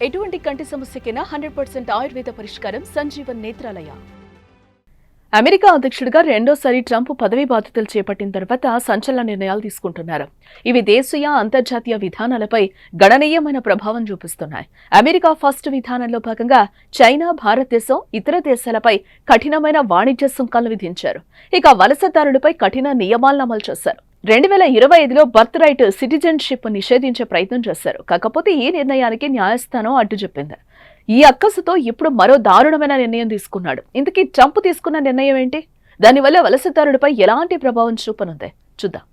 ఎటువంటి కంటి సమస్యకైనా 100% ఆయుర్వేద పరిష్కారం సంజీవన్ నేత్రాలయ. అమెరికా అధ్యక్షుడిగా రెండోసారి ట్రంప్ పదవీ బాధ్యతలు చేపట్టిన తర్వాత సంచలన నిర్ణయాలు తీసుకుంటున్నారు. ఇవి దేశీయ, అంతర్జాతీయ విధానాలపై గణనీయమైన ప్రభావం చూపిస్తున్నాయి. అమెరికా ఫస్ట్ విధానంలో భాగంగా చైనా, భారతదేశం, ఇతర దేశాలపై కఠినమైన వాణిజ్య సుంకాలు విధించారు. ఇక వలసదారులపై కఠిన నియమాలను అమలు చేశారు. 2025లో బర్త్ రైట్ సిటిజన్షిప్ నిషేధించే ప్రయత్నం చేశారు. కాకపోతే ఈ నిర్ణయానికి న్యాయస్థానం అడ్డు చెప్పింది. ఈ అక్కసుతో ఇప్పుడు మరో దారుణమైన నిర్ణయం తీసుకున్నాడు. ఇంతకీ ట్రంప్ తీసుకున్న నిర్ణయం ఏంటి? దానివల్ల వలసదారులపై ఎలాంటి ప్రభావం చూపనుంది చూద్దాం.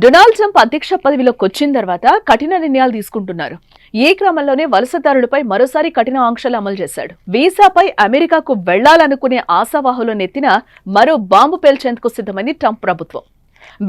డొనాల్డ్ ట్రంప్ అధ్యక్ష పదవిలోకి వచ్చిన తర్వాత కఠిన నిర్ణయాలు తీసుకుంటున్నారు. ఈ క్రమంలోనే వలసదారులపై మరోసారి కఠిన ఆంక్షలు అమలు చేశాడు. వీసాపై అమెరికాకు వెళ్లాలనుకునే ఆశావాహుల నెత్తిన మరో బాంబు పేల్చేందుకు సిద్ధమైంది ట్రంప్ ప్రభుత్వం.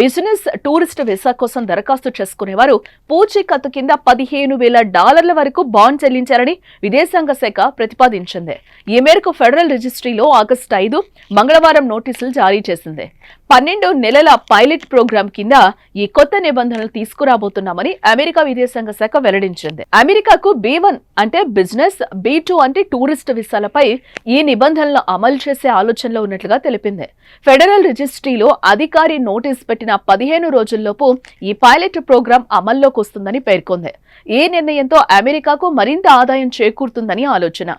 బిజినెస్, టూరిస్ట్ వీసా కోసం దరఖాస్తు చేసుకునేవారు పూచీకత్తు కింద $15,000 వరకు బాండ్ చెల్లించారని విదేశాంగ శాఖ ప్రతిపాదించింది. ఈ మేరకు ఫెడరల్ రిజిస్ట్రీలో ఆగస్టు 5 మంగళవారం నోటీసులు జారీ చేసింది. 12 నెలల పైలట్ ప్రోగ్రాం కింద ఈ కొత్త నిబంధనలు తీసుకురాబోతున్నామని అమెరికా విదేశాంగ శాఖ వెల్లడించింది. అమెరికాకు B1 అంటే బిజినెస్, B2 అంటే టూరిస్ట్ వీసాలపై ఈ నిబంధనలు అమలు చేసే ఆలోచనలో ఉన్నట్లుగా తెలిపింది. ఫెడరల్ రిజిస్ట్రీలో అధికారి నోటీస్ పెట్టిన 15 రోజుల్లోపు ఈ పైలట్ ప్రోగ్రాం అమల్లోకి వస్తుందని పేర్కొంది. ఈ నిర్ణయంతో అమెరికాకు మరింత ఆదాయం చేకూరుతుందని ఆలోచన.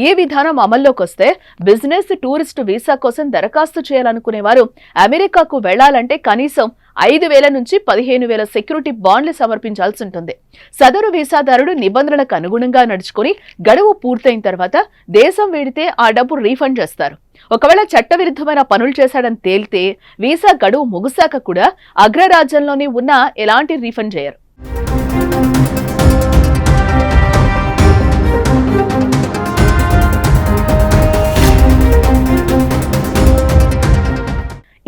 ఈ విధానం అమల్లోకి వస్తే బిజినెస్, టూరిస్ట్ వీసా కోసం దరఖాస్తు చేయాలనుకునేవారు అమెరికాకు వెళ్లాలంటే కనీసం 5,000 నుంచి 15,000 సెక్యూరిటీ బాండ్లు సమర్పించాల్సి ఉంటుంది. సదరు వీసాదారుడు నిబంధనలకు అనుగుణంగా నడుచుకుని గడువు పూర్తయిన తర్వాత దేశం వీడితే ఆ డబ్బు రీఫండ్ చేస్తారు. ఒకవేళ చట్టవిరుద్ధమైన పనులు చేశాడని తేలితే వీసా గడువు ముగిశాక కూడా అగ్రరాజ్యంలోనే ఉన్న ఎలాంటి రీఫండ్ చేయరు.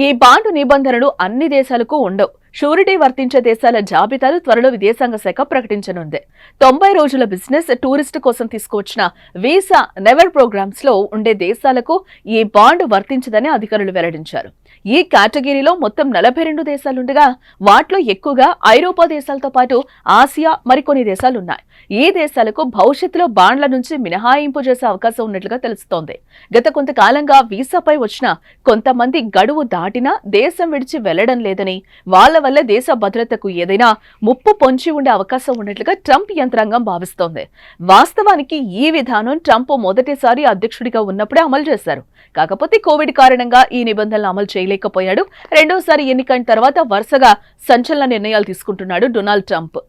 ఈ బాండ్ నిబంధనలు అన్ని దేశాలకు ఉండవు. షూరిటీ వర్తించే దేశాల జాబితాలు త్వరలో విదేశాంగ శాఖ ప్రకటించనుంది. 90 రోజుల బిజినెస్, టూరిస్ట్ కోసం తీసుకువచ్చిన వీసా నెవర్ ప్రోగ్రామ్స్ లో ఉండే దేశాలకు ఈ బాండ్ వర్తించదని అధికారులు వెల్లడించారు. ఈ కేటగిరీలో మొత్తం 42 దేశాలుండగా వాటిలో ఎక్కువగా ఐరోపా దేశాలతో పాటు ఆసియా, మరికొన్ని దేశాలున్నాయి. ఈ దేశాలకు భవిష్యత్తులో బాండ్ల నుంచి మినహాయింపు చేసే అవకాశం ఉన్నట్లుగా తెలుస్తోంది. గత కొంతకాలంగా వీసాపై వచ్చిన కొంతమంది గడువు దాటినా దేశం విడిచి వెళ్లడం లేదని, వాళ్ళ వల్ల దేశ భద్రతకు ఏదైనా ముప్పు పొంచి ఉండే అవకాశం ఉన్నట్లుగా ట్రంప్ యంత్రాంగం భావిస్తోంది. వాస్తవానికి ఈ విధానం ట్రంప్ మొదటిసారి అధ్యక్షుడిగా ఉన్నప్పుడే అమలు చేశారు. కాకపోతే కోవిడ్ కారణంగా ఈ నిబంధనలు అమలు చేయలేకపోయాడు. రెండోసారి ఎన్నికైన తర్వాత వరుసగా సంచలన నిర్ణయాలు తీసుకుంటున్నాడు డొనాల్డ్ ట్రంప్.